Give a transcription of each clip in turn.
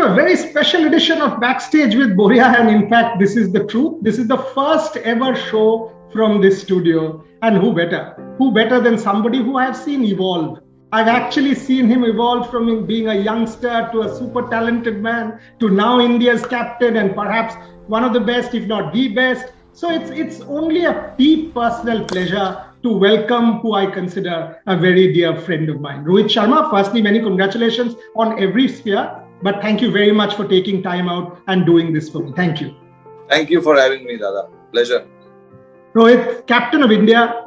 a very special edition of Backstage with Boria, and in fact, this is the truth. This is the first ever show from this studio. And who better? Who better than somebody who I have seen evolve? I've actually seen him evolve from being a youngster to a super talented man to now India's captain and perhaps one of the best, if not the best. So it's only a deep personal pleasure to welcome who I consider a very dear friend of mine. Rohit Sharma, firstly, many congratulations on every sphere. But thank you very much for taking time out and doing this for me. Thank you. Thank you for having me, Dada. Pleasure. Rohit, captain of India,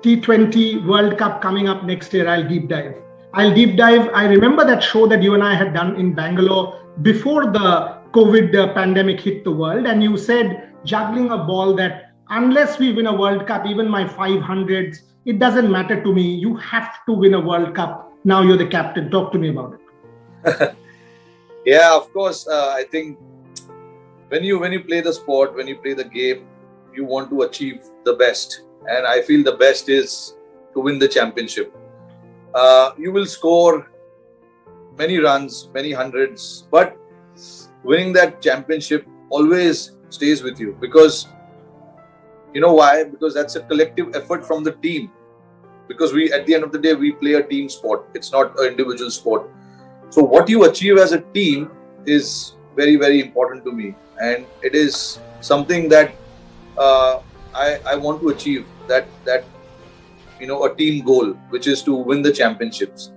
T20 World Cup coming up next year. I'll deep dive. I remember that show that you and I had done in Bangalore before the COVID pandemic hit the world. And you said, juggling a ball, that unless we win a World Cup, even my 500s, it doesn't matter to me. You have to win a World Cup. Now you're the captain. Talk to me about it. Yeah, of course. I think when you play the sport, when you play the game, you want to achieve the best. And I feel the best is to win the championship. You will score many runs, many hundreds, but winning that championship always stays with you. Because you know why? Because that's a collective effort from the team. Because at the end of the day, we play a team sport. It's not an individual sport. So what you achieve as a team is very, very important to me. And it is something that I want to achieve, that a team goal, which is to win the championships.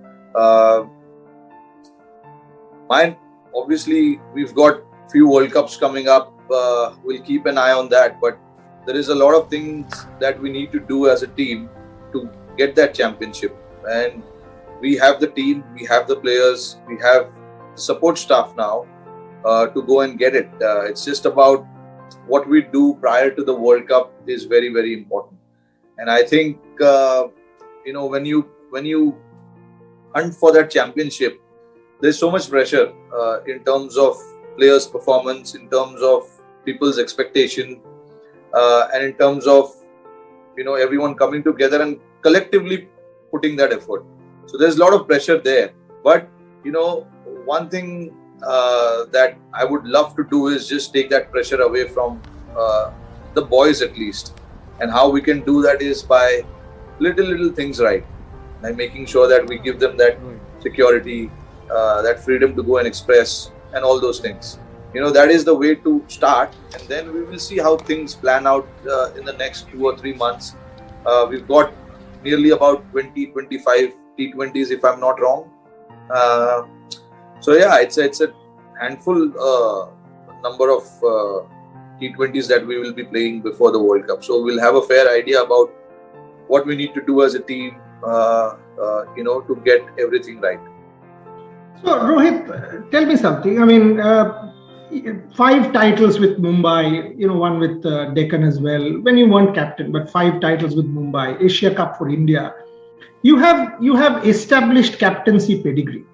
Mine, obviously, we've got few World Cups coming up. We'll keep an eye on that. But there is a lot of things that we need to do as a team to get that championship. And we have the team, we have the players, we have support staff now to go and get it. It's just about what we do prior to the World Cup is very, very important. And I think when you hunt for that championship, there's so much pressure in terms of players' performance, in terms of people's expectation, and in terms of everyone coming together and collectively putting that effort. So there's a lot of pressure there. But, one thing that I would love to do is just take that pressure away from the boys at least. And how we can do that is by little things right. Like making sure that we give them that security, that freedom to go and express and all those things. That is the way to start. And then we will see how things plan out in the next 2 or 3 months. We've got nearly about 20-25 T20s, if I'm not wrong. So yeah, it's a handful number of T20s that we will be playing before the World Cup. So we'll have a fair idea about what we need to do as a team, to get everything right. So Rohit, tell me something. I mean, 5 titles with Mumbai, one with Deccan as well. When you weren't captain, but 5 titles with Mumbai, Asia Cup for India. You have established captaincy pedigree.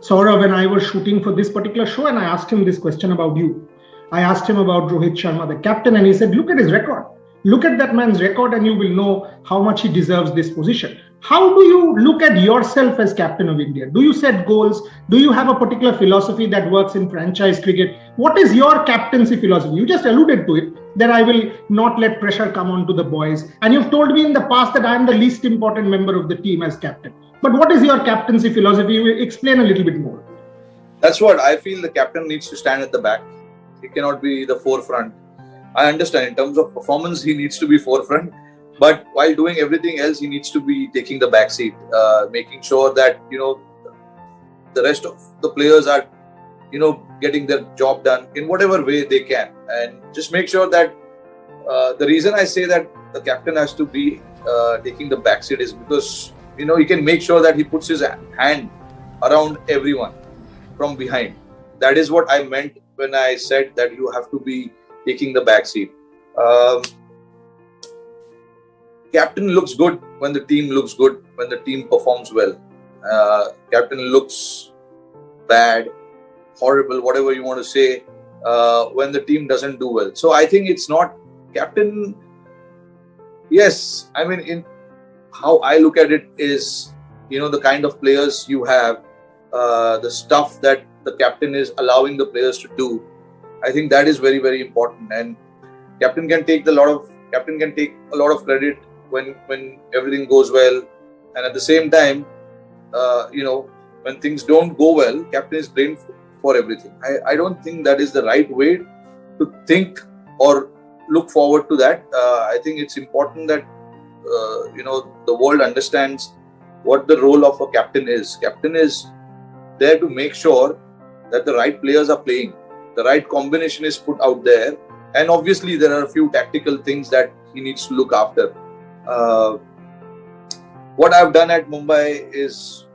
Saurav and I were shooting for this particular show, and I asked him this question about you. I asked him about Rohit Sharma, the captain, and he said, look at his record. Look at that man's record and you will know how much he deserves this position. How do you look at yourself as captain of India? Do you set goals? Do you have a particular philosophy that works in franchise cricket? What is your captaincy philosophy? You just alluded to it, that I will not let pressure come on to the boys. And you've told me in the past that I am the least important member of the team as captain. But what is your captaincy philosophy? You explain a little bit more. That's what I feel. The captain needs to stand at the back. He cannot be the forefront. I understand in terms of performance, he needs to be forefront. But while doing everything else, he needs to be taking the back seat, making sure that, the rest of the players are, getting their job done in whatever way they can. And just make sure that the reason I say that the captain has to be taking the back seat is because, he can make sure that he puts his hand around everyone from behind. That is what I meant when I said that you have to be taking the back seat. Captain looks good when the team looks good, when the team performs well. Captain looks bad, horrible, whatever you want to say, when the team doesn't do well. So I think it's not captain. Yes, I mean, in how I look at it is, the kind of players you have, the stuff that the captain is allowing the players to do, I think that is very, very important. And captain can take a lot of credit when everything goes well, and at the same time, when things don't go well, captain is blamed for everything. I don't think that is the right way to think or look forward to that. I think it's important that the world understands what the role of a captain is. Captain is there to make sure that the right players are playing, the right combination is put out there, and obviously there are a few tactical things that he needs to look after. What I've done at Mumbai is,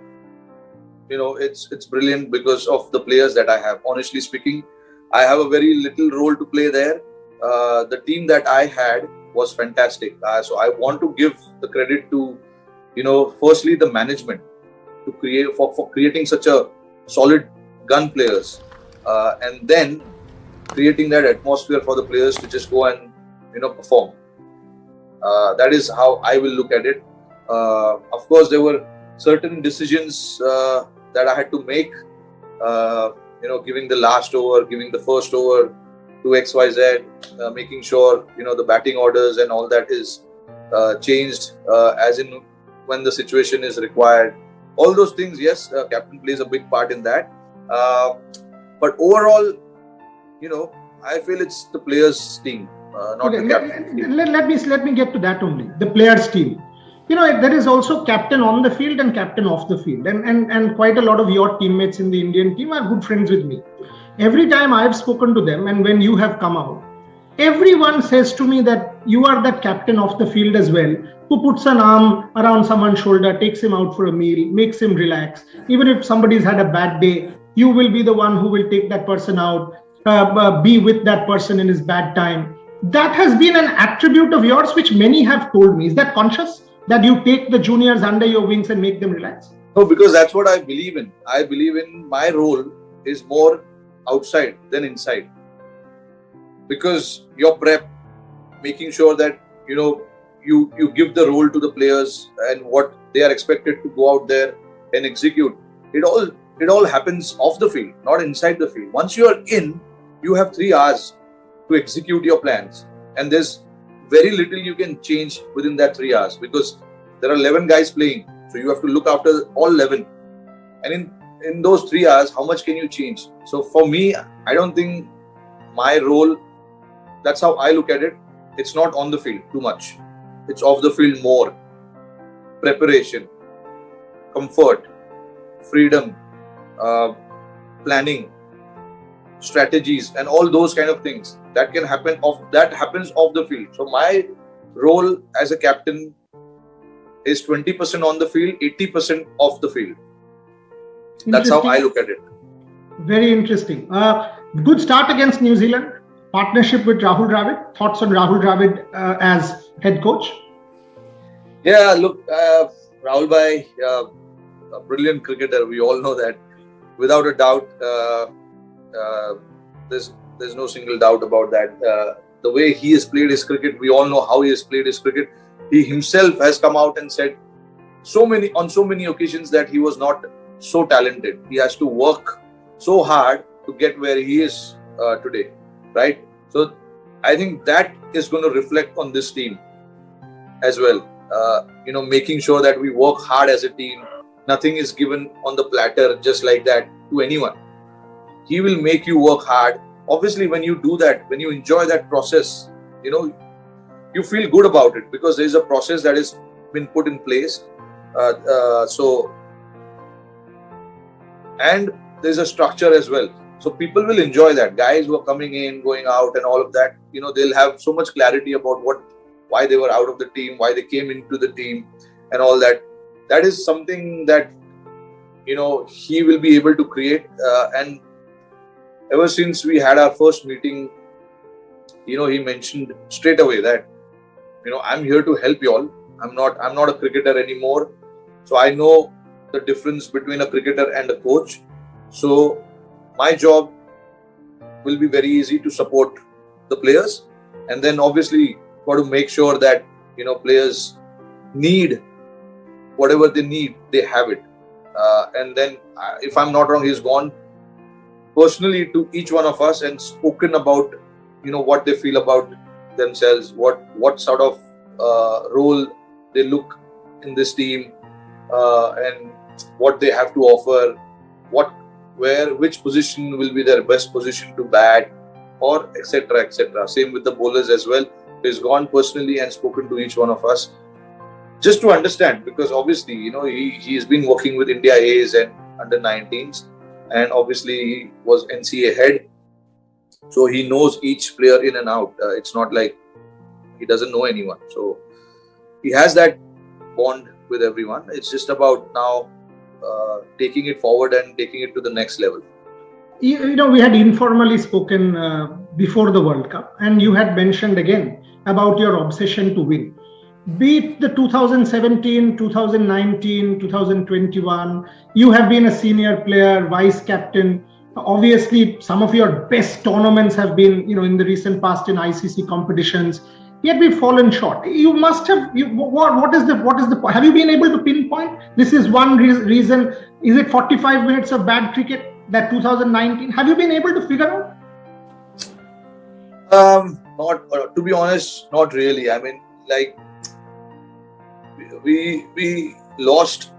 it's brilliant because of the players that I have. Honestly speaking, I have a very little role to play there. The team that I had was fantastic. So I want to give the credit to, firstly the management to create for creating such a solid gun players, and then creating that atmosphere for the players to just go and perform. That is how I will look at it. Of course, there were certain decisions that I had to make. Giving the last over, giving the first over to XYZ, making sure the batting orders and all that is changed as in when the situation is required. All those things, yes, captain plays a big part in that. But overall, I feel it's the players' team, not the captain team. Let me get to that only. The players' team. There is also captain on the field and captain off the field, and quite a lot of your teammates in the Indian team are good friends with me. Every time I have spoken to them, and when you have come out, everyone says to me that you are that captain off the field as well, who puts an arm around someone's shoulder, takes him out for a meal, makes him relax. Even if somebody's had a bad day, you will be the one who will take that person out, be with that person in his bad time. That has been an attribute of yours, which many have told me. Is that conscious? That you take the juniors under your wings and make them relax? No, because that's what I believe in. I believe in my role is more outside than inside. Because your prep, making sure that you give the role to the players and what they are expected to go out there and execute. It all happens off the field, not inside the field. Once you are in, you have 3 hours to execute your plans, and there's very little you can change within that 3 hours because there are 11 guys playing, so you have to look after all 11. And in those 3 hours, how much can you change? So for me, I don't think my role, that's how I look at it. It's not on the field too much. It's off the field more. Preparation, comfort, freedom, planning, strategies, and all those kind of things that happens off the field. So my role as a captain is 20% on the field, 80% off the field. That's how I look at it. Very interesting. Good start against New Zealand. Partnership with Rahul Dravid. Thoughts on Rahul Dravid as head coach? Yeah, look, Rahul bhai, a brilliant cricketer. We all know that. Without a doubt, there's no single doubt about that. The way he has played his cricket, we all know how he has played his cricket. He himself has come out and said on so many occasions that he was not so talented. He has to work so hard to get where he is today, right? So I think that is going to reflect on this team as well. Making sure that we work hard as a team. Nothing is given on the platter just like that to anyone. He will make you work hard. Obviously, when you do that, when you enjoy that process, you feel good about it because there is a process that has been put in place. And there's a structure as well. So people will enjoy that. Guys who are coming in, going out and all of that, they'll have so much clarity about why they were out of the team, why they came into the team and all that. That is something that, he will be able to create. And ever since we had our first meeting, he mentioned straight away that, I'm here to help you all. I'm not a cricketer anymore. So I know the difference between a cricketer and a coach. So my job will be very easy to support the players. And then obviously got to make sure that, players need whatever they need, they have it. And then if I'm not wrong, he's gone personally to each one of us and spoken about, what they feel about themselves, what sort of role they look in this team, and what they have to offer, which position will be their best position to bat, or etc. etc. Same with the bowlers as well. He's gone personally and spoken to each one of us just to understand, because obviously he's been working with India A's and under 19s, and obviously he was NCA head, so he knows each player in and out. It's not like he doesn't know anyone, so he has that bond with everyone. It's just about now taking it forward and taking it to the next level. We had informally spoken before the World Cup, and you had mentioned again about your obsession to win. Be it the 2017, 2019, 2021, you have been a senior player, vice captain. Obviously, some of your best tournaments have been, in the recent past in ICC competitions. Yet we've fallen short. You must have. What is the? Have you been able to pinpoint? This is one reason. Is it 45 minutes of bad cricket? That 2019. Have you been able to figure out? Not to be honest, not really. I mean, like we lost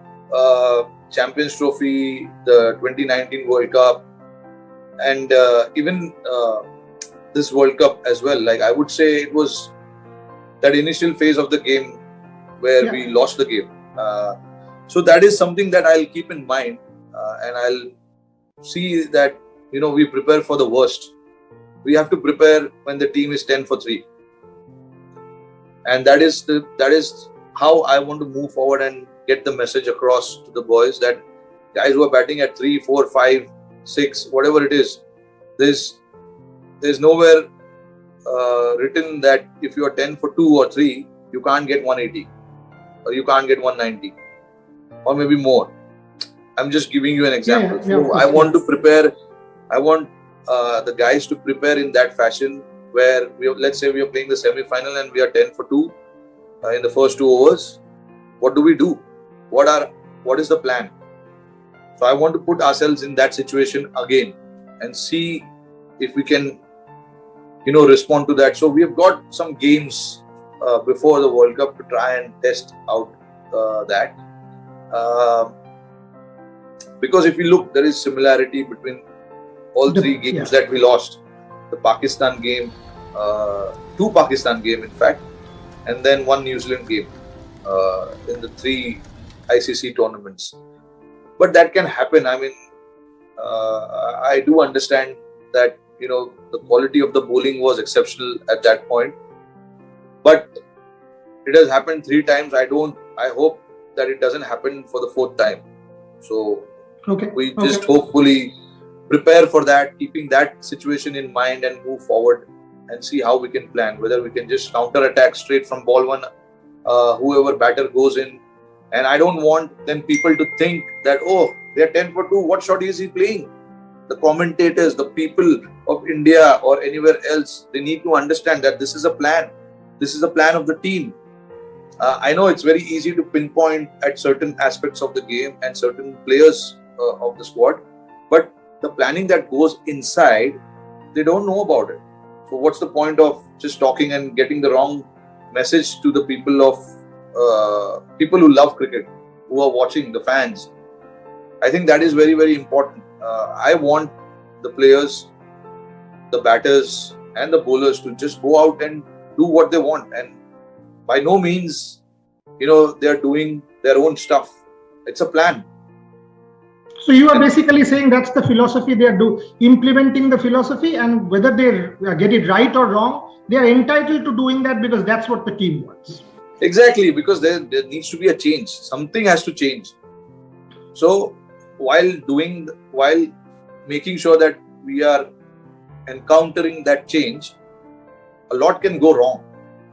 Champions Trophy, the 2019 World Cup, and even this World Cup as well. Like I would say, it was that initial phase of the game where we lost the game. So that is something that I'll keep in mind, and I'll see that we prepare for the worst. We have to prepare when the team is 10 for 3, and that is how I want to move forward and get the message across to the boys that guys who are batting at 3, 4, 5, 6, whatever it is, there's nowhere written that if you are 10 for 2 or 3, you can't get 180 or you can't get 190 or maybe more. I'm just giving you an example. So I want to prepare. I want the guys to prepare in that fashion where let's say we are playing the semi-final and we are 10 for 2 in the first 2 overs. What do we do? What is the plan? So I want to put ourselves in that situation again and see if we can, respond to that. So we have got some games before the World Cup to try and test out that. Because if you look, there is similarity between all 3 games that we lost. The Pakistan game, 2 Pakistan game in fact, and then 1 New Zealand game in the 3 ICC tournaments. But that can happen. I mean, I do understand that, the quality of the bowling was exceptional at that point. But it has happened 3 times. I hope that it doesn't happen for the 4th time. So we just hopefully prepare for that, keeping that situation in mind and move forward and see how we can plan. Whether we can just counter attack straight from ball 1, whoever batter goes in. And I don't want then people to think that, they're 10 for 2, what shot is he playing? The commentators, the people of India or anywhere else, they need to understand that this is a plan. This is a plan of the team. I know it's very easy to pinpoint at certain aspects of the game and certain players of the squad, but the planning that goes inside, they don't know about it. So what's the point of just talking and getting the wrong message to the people people who love cricket, who are watching, the fans? I think that is very, very important. I want the players, the batters and the bowlers to just go out and do what they want. And by no means, they're doing their own stuff. It's a plan. So you are basically saying that's the philosophy they are implementing the philosophy, and whether they get it right or wrong, they are entitled to doing that because that's what the team wants. Exactly, because there needs to be a change. Something has to change. So while making sure that we are encountering that change, a lot can go wrong.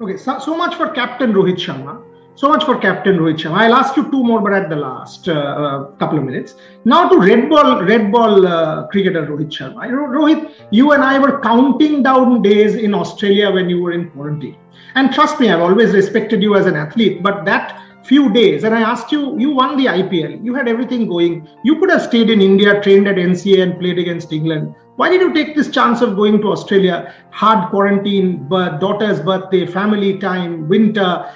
Okay, so much for Captain Rohit Sharma. I'll ask you 2 more, but at the last couple of minutes. Now to red ball cricketer Rohit Sharma. Rohit, you and I were counting down days in Australia when you were in quarantine. And trust me, I've always respected you as an athlete, but that few days, and I asked you, you won the IPL, you had everything going. You could have stayed in India, trained at NCA, and played against England. Why did you take this chance of going to Australia? Hard quarantine, daughter's birthday, family time, winter,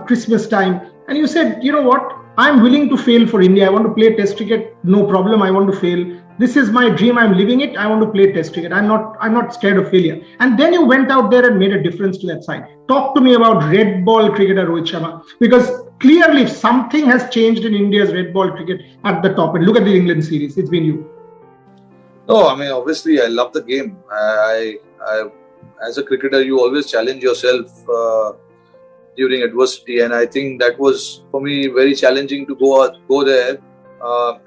Christmas time. And you said, you know what? I'm willing to fail for India. I want to play Test cricket. No problem. I want to fail. This is my dream. I'm living it. I want to play Test cricket. I'm not scared of failure. And then you went out there and made a difference to that side. Talk to me about red ball cricketer Rohit Sharma, because clearly something has changed in India's red ball cricket at the top. And look at the England series. It's been you. No, I mean, obviously, I love the game. As a cricketer, you always challenge yourself during adversity, and I think that was for me very challenging to go there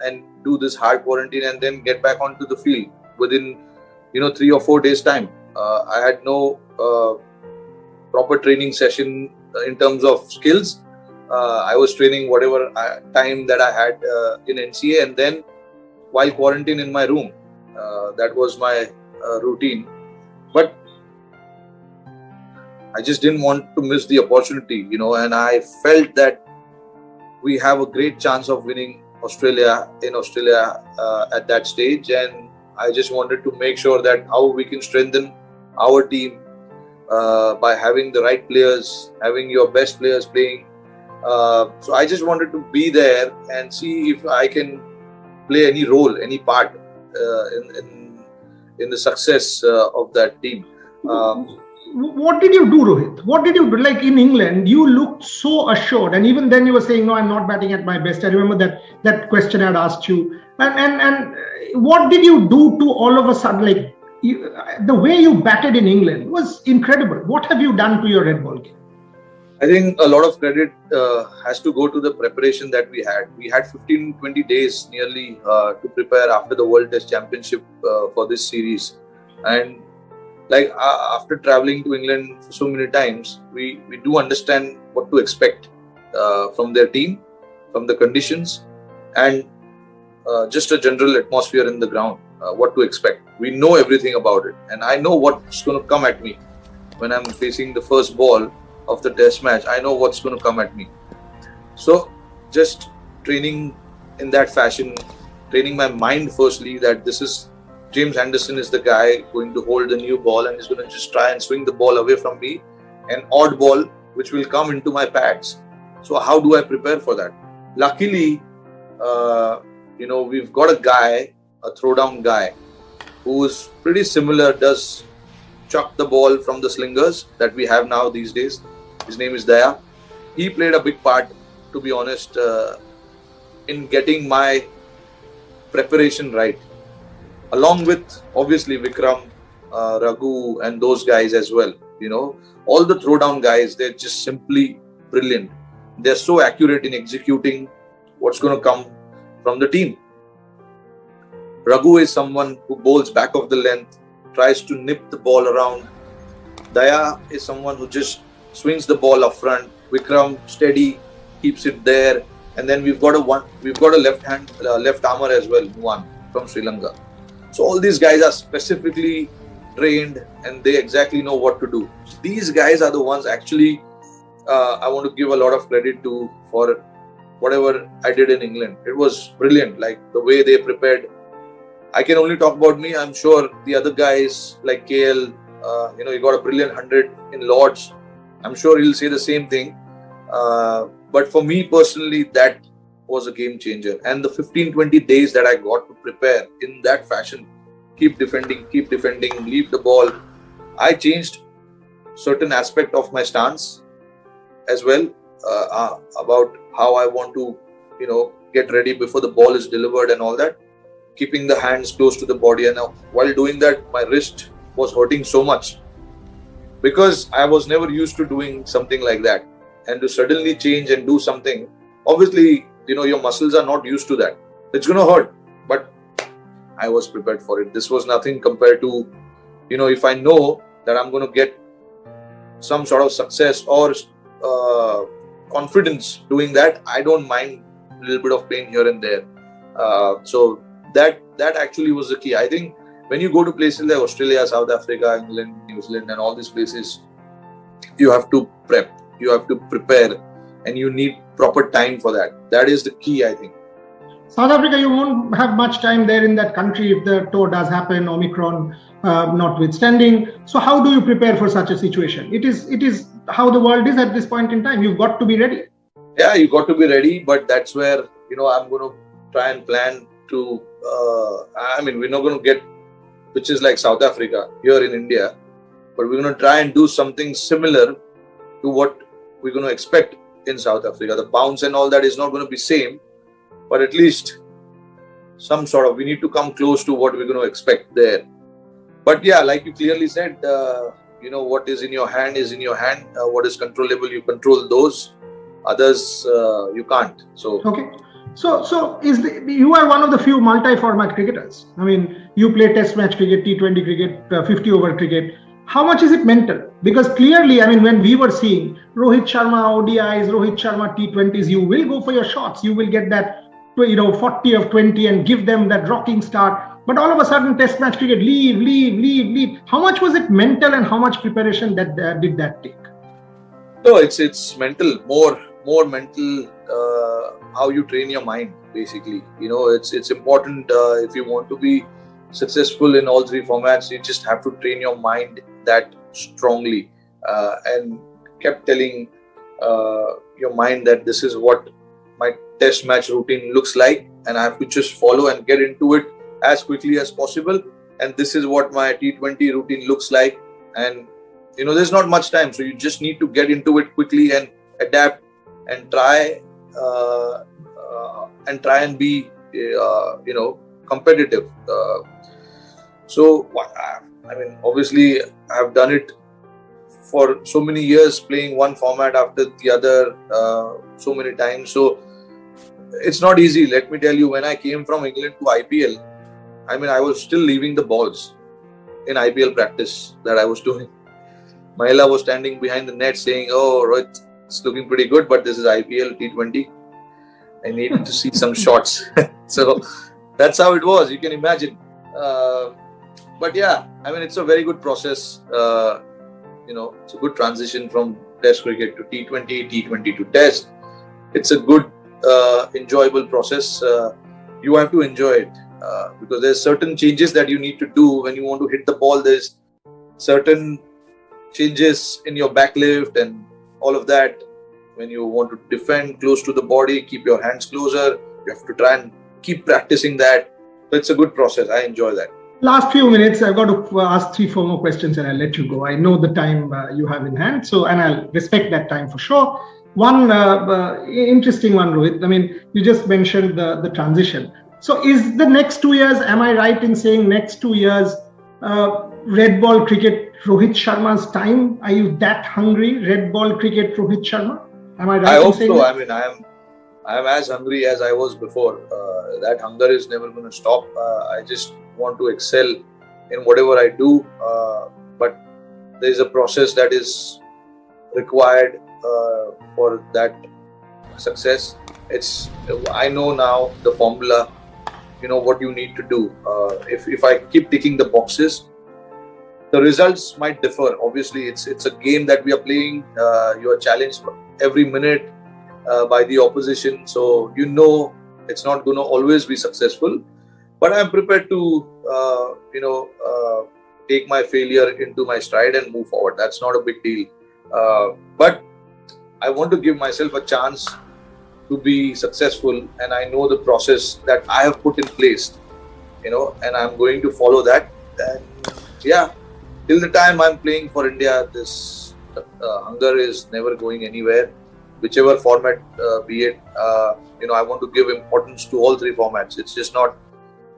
and do this hard quarantine and then get back onto the field within 3 or 4 days time. I had no proper training session in terms of skills. I was training whatever time that I had in NCA, and then while quarantine in my room. That was my routine. But I just didn't want to miss the opportunity, and I felt that we have a great chance of winning Australia at that stage, and I just wanted to make sure that how we can strengthen our team by having the right players, having your best players playing. So I just wanted to be there and see if I can play any role, any part in the success of that team. What did you do, Rohit? What did you do? Like in England, you looked so assured, and even then you were saying, "No, I'm not batting at my best." I remember that question I'd asked you. And what did you do to all of a sudden, like the way you batted in England was incredible. What have you done to your red ball game? I think a lot of credit has to go to the preparation that we had. We had 15-20 days nearly to prepare after the World Test Championship for this series. And like after traveling to England so many times, we do understand what to expect from their team, from the conditions, and just a general atmosphere in the ground, what to expect. We know everything about it. And I know what's going to come at me when I'm facing the first ball of the test match. I know what's going to come at me. So just training in that fashion, training my mind firstly that this is James Anderson is the guy going to hold the new ball and he's going to just try and swing the ball away from me, an odd ball which will come into my pads. So how do I prepare for that? Luckily, we've got a guy, a throwdown guy, who is pretty similar, does chuck the ball from the slingers that we have now these days. His name is Daya. He played a big part, to be honest, in getting my preparation right. Along with, obviously, Vikram, Raghu and those guys as well. All the throwdown guys, they're just simply brilliant. They're so accurate in executing what's going to come from the team. Raghu is someone who bowls back of the length, tries to nip the ball around. Daya is someone who just swings the ball up front. Vikram steady, keeps it there, and then we've got a left armer as well, one from Sri Lanka. So all these guys are specifically trained and they exactly know what to do. So these guys are the ones actually I want to give a lot of credit to for whatever I did in England. It was brilliant, like the way they prepared. I can only talk about me. I'm sure the other guys like KL, he got a brilliant 100 in Lords. I'm sure he'll say the same thing. But for me personally, that was a game changer. And the 15-20 days that I got to prepare in that fashion, keep defending, leave the ball. I changed certain aspect of my stance as well about how I want to, get ready before the ball is delivered and all that. Keeping the hands close to the body, and while doing that, my wrist was hurting so much because I was never used to doing something like that. And to suddenly change and do something, obviously, your muscles are not used to that. It's going to hurt, but I was prepared for it. This was nothing compared to, if I know that I'm going to get some sort of success or confidence doing that, I don't mind a little bit of pain here and there. So that actually was the key. I think when you go to places like Australia, South Africa, England, New Zealand and all these places, you have to prep, you have to prepare and you need proper time for that. That is the key, I think. South Africa, you won't have much time there in that country if the tour does happen, Omicron notwithstanding. So how do you prepare for such a situation? It is how the world is at this point in time. You've got to be ready. Yeah, you got to be ready, but that's where, I'm going to try and plan to, we're not going to get pitches like South Africa here in India, but we're going to try and do something similar to what we're going to expect in South Africa. The bounce and all that is not going to be same, but at least some sort of, we need to come close to what we're going to expect there. But yeah, like you clearly said, what is in your hand is in your hand. What is controllable, you control those. Others, you can't. So okay. So you are one of the few multi-format cricketers. I mean, you play Test match cricket, T20 cricket, 50-over cricket. How much is it mental? Because clearly, when we were seeing Rohit Sharma ODIs, Rohit Sharma T20s, you will go for your shots. You will get that, 40 of 20 and give them that rocking start. But all of a sudden, Test match cricket, leave. How much was it mental, and how much preparation did that take? No, it's mental, more mental. How you train your mind, basically. It's important if you want to be successful in all three formats. You just have to train your mind that strongly, and kept telling your mind that this is what my Test match routine looks like, and I have to just follow and get into it as quickly as possible. And this is what my T20 routine looks like, and there's not much time, so you just need to get into it quickly and adapt and try and be competitive. So obviously I've done it for so many years, playing one format after the other so many times. So it's not easy. Let me tell you, when I came from England to IPL, I was still leaving the balls in IPL practice that I was doing. Mahela was standing behind the net saying, "Oh, Rohit, it's looking pretty good, but this is IPL T20. I need to see some shots." So that's how it was. You can imagine. But yeah, it's a very good process. It's a good transition from Test cricket to T20, T20 to Test. It's a good, enjoyable process. You have to enjoy it because there's certain changes that you need to do when you want to hit the ball. There's certain changes in your backlift and all of that. When you want to defend close to the body, keep your hands closer. You have to try and keep practicing that. So it's a good process. I enjoy that. Last few minutes, I've got to ask 3-4 more questions and I'll let you go. I know the time you have in hand, and I'll respect that time for sure. One interesting one, Rohit. You just mentioned the transition. So is the next 2 years, am I right in saying next 2 years, red ball cricket, Rohit Sharma's time? Are you that hungry? Red ball cricket, Rohit Sharma? Am I right? I hope so. I am as hungry as I was before. That hunger is never going to stop. I just want to excel in whatever I do. But there is a process that is required for that success. I know now the formula. What you need to do. If I keep ticking the boxes, the results might differ. Obviously, it's a game that we are playing. You are challenged every minute by the opposition, so it's not going to always be successful. But I'm prepared to take my failure into my stride and move forward. That's not a big deal. But I want to give myself a chance to be successful, and I know the process that I have put in place, and I'm going to follow that. And yeah, till the time I'm playing for India, this hunger is never going anywhere, whichever format be it. I want to give importance to all three formats. It's just not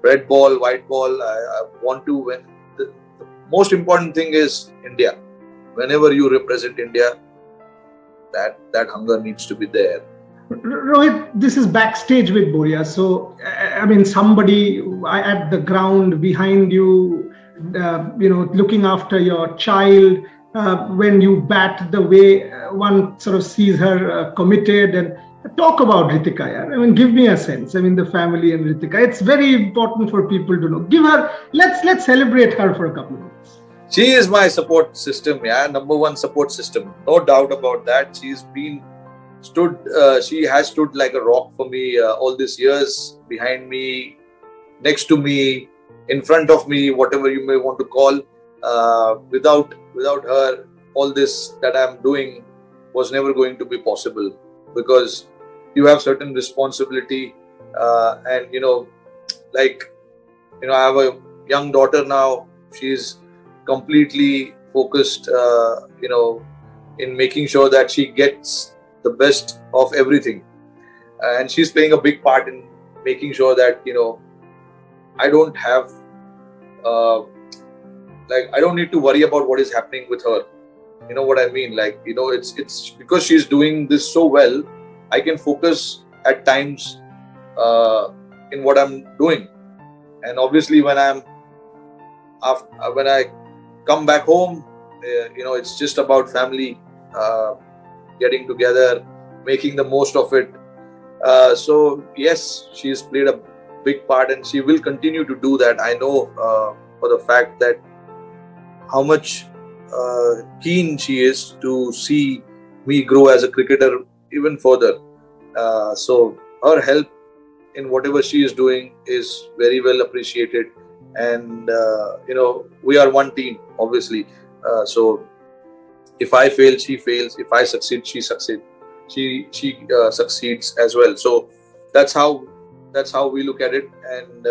red ball, white ball. I want to win. The most important thing is India. Whenever you represent India, that hunger needs to be there. Rohit, this is backstage with Boria. So, somebody at the ground behind you, looking after your child, when you bat, the way one sort of sees her committed, and talk about Ritika. Yeah? Give me a sense. The family and Ritika. It's very important for people to know. Let's celebrate her for a couple of minutes. She is my support system. Yeah, number one support system. No doubt about that. she has stood like a rock for me all these years, behind me, next to me, in front of me, whatever you may want to call. Without her, all this that I'm doing was never going to be possible, because you have certain responsibility, and I have a young daughter now. She's completely focused, in making sure that she gets the best of everything, and she's playing a big part in making sure that I don't have I don't need to worry about what is happening with her. You know what I mean? It's because she's doing this so well, I can focus at times in what I'm doing. And obviously, when I come back home, it's just about family, getting together, making the most of it. So yes, she's played a big part, and she will continue to do that. I know for the fact that how much keen she is to see me grow as a cricketer even further. So her help in whatever she is doing is very well appreciated, and we are one team, obviously. So if I fail, she fails. If I succeed, she succeeds. She succeeds as well. So that's how we look at it. And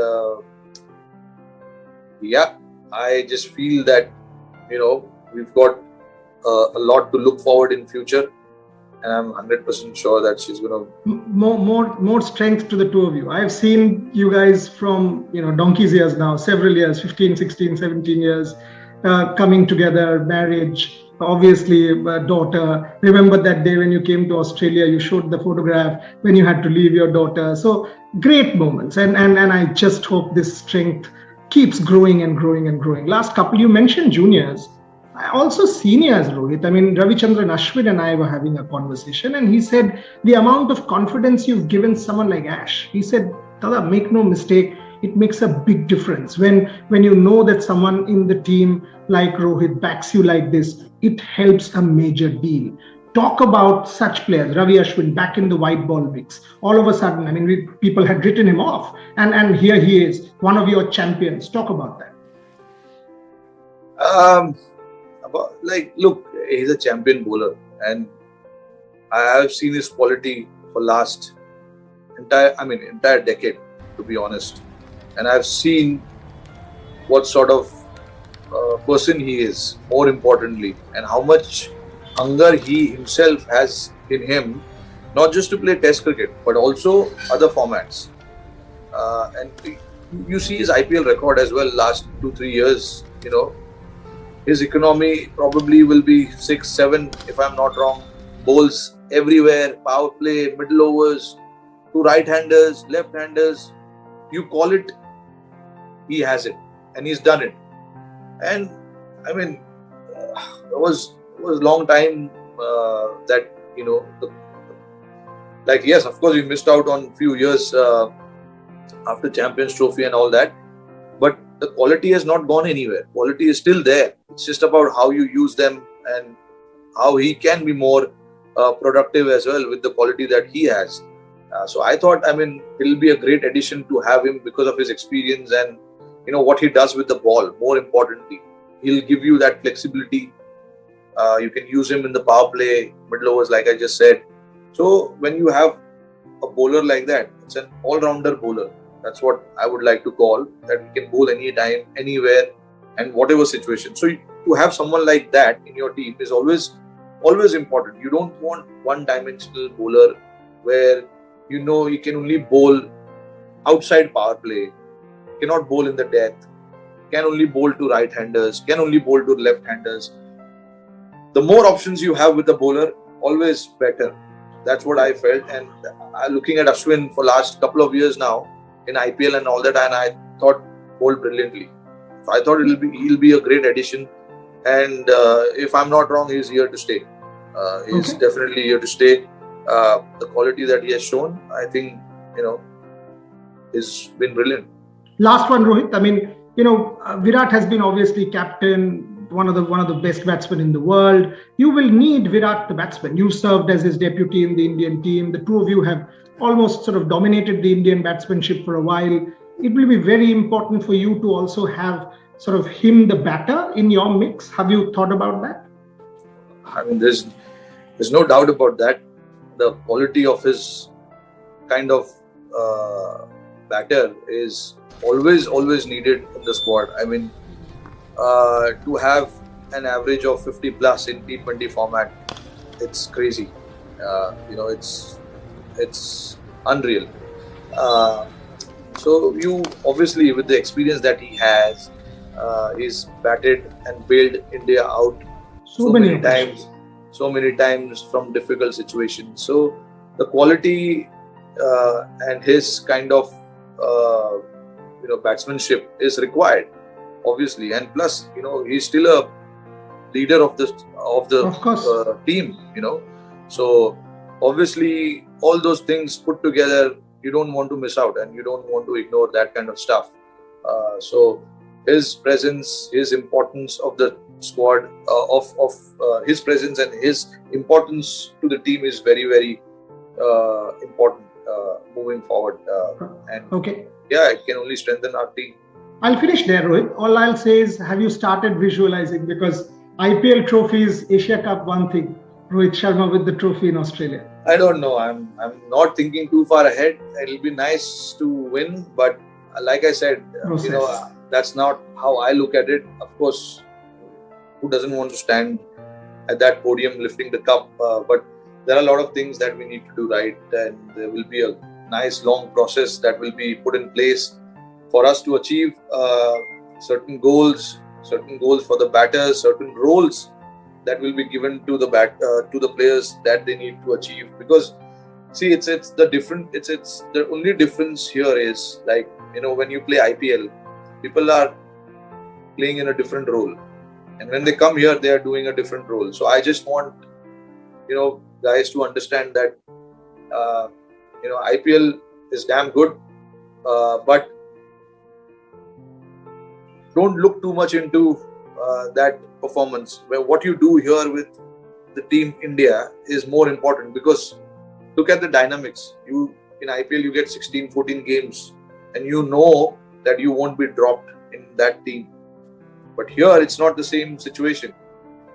I just feel that we've got a lot to look forward in future, and I'm 100% sure that she's going to more strength to the two of you. I've seen you guys from donkey's years now, several years, 15, 16, 17 years, coming together, marriage, obviously daughter. Remember that day when you came to Australia, you showed the photograph when you had to leave your daughter. So great moments, and I just hope this strength keeps growing and growing and growing. Last couple, you mentioned juniors, also seniors, Rohit. I mean, Ravichandran Ashwin and I were having a conversation, and he said the amount of confidence you've given someone like Ash. He said, Dada, make no mistake, it makes a big difference when you know that someone in the team like Rohit backs you like this. It helps a major deal. Talk about such players. Ravi Ashwin back in the white ball mix. All of a sudden, I mean, people had written him off, and here he is, one of your champions. Talk about that. Look, he's a champion bowler, and I have seen his quality for last entire decade, to be honest. And I've seen what sort of person he is, more importantly, and how much hunger he himself has in him, not just to play Test cricket, but also other formats. And you see his IPL record as well, last 2-3 years, his economy probably will be 6-7, if I'm not wrong. Bowls everywhere, power play, middle overs, to right-handers, left-handers. You call it, he has it, and he's done it. And I mean, it was a long time that yes, of course, we missed out on a few years after Champions Trophy and all that, but the quality has not gone anywhere. Quality is still there. It's just about how you use them and how he can be more productive as well with the quality that he has. So I thought, it'll be a great addition to have him because of his experience and what he does with the ball. More importantly, he'll give you that flexibility. You can use him in the power play, middle overs, like I just said. So when you have a bowler like that, it's an all-rounder bowler. That's what I would like to call, that he can bowl anytime, anywhere, and whatever situation. So to have someone like that in your team is always important. You don't want one-dimensional bowler where he can only bowl outside power play, cannot bowl in the death, can only bowl to right-handers, can only bowl to left-handers. The more options you have with the bowler, always better. That's what I felt. And looking at Ashwin for last couple of years now in IPL and all that, and I thought bowled brilliantly. So I thought he'll be a great addition. And if I'm not wrong, he's here to stay. He's definitely here to stay. The quality that he has shown, I think, has been brilliant. Last one, Rohit. Virat has been obviously captain, one of the best batsmen in the world. You will need Virat, the batsman. You served as his deputy in the Indian team. The two of you have almost sort of dominated the Indian batsmanship for a while. It will be very important for you to also have sort of him, the batter, in your mix. Have you thought about that? I mean, there's no doubt about that. The quality of his kind of batter is always needed in the squad. I mean, to have an average of 50 plus in T20 format, it's crazy. It's unreal. So you obviously, with the experience that he has, he's batted and bailed India out so many times from difficult situations. So the quality and his kind of batsmanship is required, obviously, and plus he's still a leader of the team. So obviously all those things put together, you don't want to miss out and you don't want to ignore that kind of stuff. So his presence, his importance of the squad, his presence and his importance to the team is very, very important moving forward. It can only strengthen our team. I'll finish there, Rohit. All I'll say is, have you started visualizing? Because IPL trophies, Asia Cup, one thing. Rohit Sharma with the trophy in Australia. I don't know. I'm not thinking too far ahead. It'll be nice to win, but like I said, that's not how I look at it. Of course, who doesn't want to stand at that podium lifting the cup? But there are a lot of things that we need to do right, and there will be a nice long process that will be put in place for us to achieve certain goals for the batters, certain roles that will be given to the players that they need to achieve. Because see, it's the only difference here is, like, when you play IPL, people are playing in a different role, and when they come here, they are doing a different role. So I just want guys to understand that IPL is damn good, but don't look too much into that performance. Where what you do here with the team India is more important, because look at the dynamics. In IPL you get 16-14 games and you know that you won't be dropped in that team. But here it's not the same situation.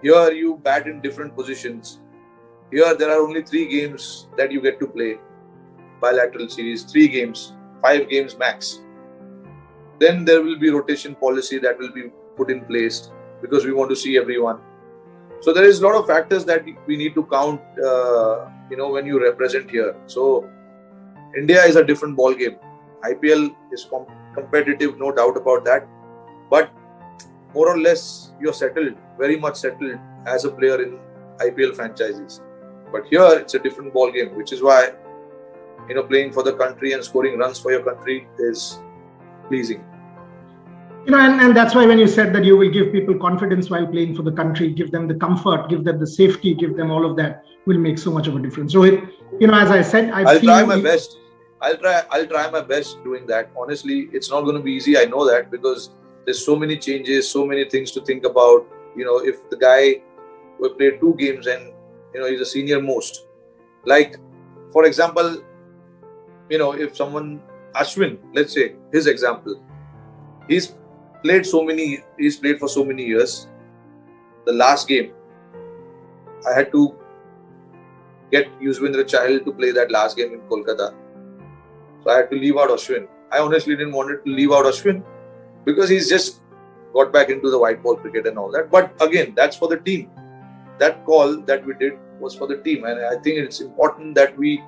Here you bat in different positions. Here there are only 3 games that you get to play. Bilateral series, 3 games, 5 games max. Then there will be rotation policy that will be put in place, because we want to see everyone. So there is a lot of factors that we need to count, when you represent here. So India is a different ball game. IPL is competitive, no doubt about that. But more or less, you're settled, very much settled as a player in IPL franchises. But here it's a different ball game, which is why playing for the country and scoring runs for your country is pleasing. And that's why when you said that you will give people confidence while playing for the country, give them the comfort, give them the safety, give them all of that, will make so much of a difference. Rohit, as I said, I'll try my best. I'll try my best doing that. Honestly, it's not going to be easy. I know that, because there's so many changes, so many things to think about. If the guy will play 2 games and he's a senior most, like for example, if someone, Ashwin, let's say his example, he's played for so many years. The last game, I had to get Yuzvendra Chahal to play that last game in Kolkata. So I had to leave out Ashwin. I honestly didn't want to leave out Ashwin, because he's just got back into the white ball cricket and all that. But again, that's for the team. That call that we did was for the team. And I think it's important that we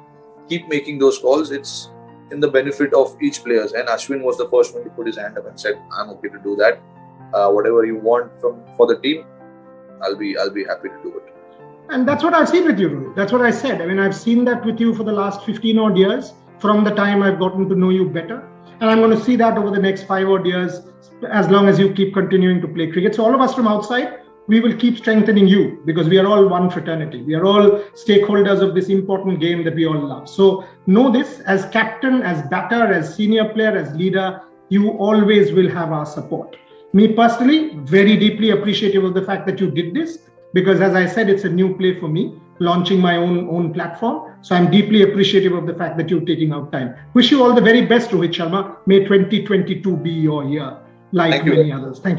keep making those calls. It's in the benefit of each player. And Ashwin was the first one to put his hand up and said, I'm okay to do that. Whatever you want for the team, I'll be happy to do it. And that's what I've seen with you, Rohit. That's what I said. I mean, I've seen that with you for the last 15 odd years, from the time I've gotten to know you better. And I'm going to see that over the next 5 odd years, as long as you keep continuing to play cricket. So all of us from outside, we will keep strengthening you, because we are all one fraternity. We are all stakeholders of this important game that we all love. So know this, as captain, as batter, as senior player, as leader, you always will have our support. Me personally, very deeply appreciative of the fact that you did this, because as I said, it's a new play for me, launching my own platform. So I'm deeply appreciative of the fact that you're taking out time. Wish you all the very best, Rohit Sharma. May 2022 be your year, like Thank you. many others. Thank you.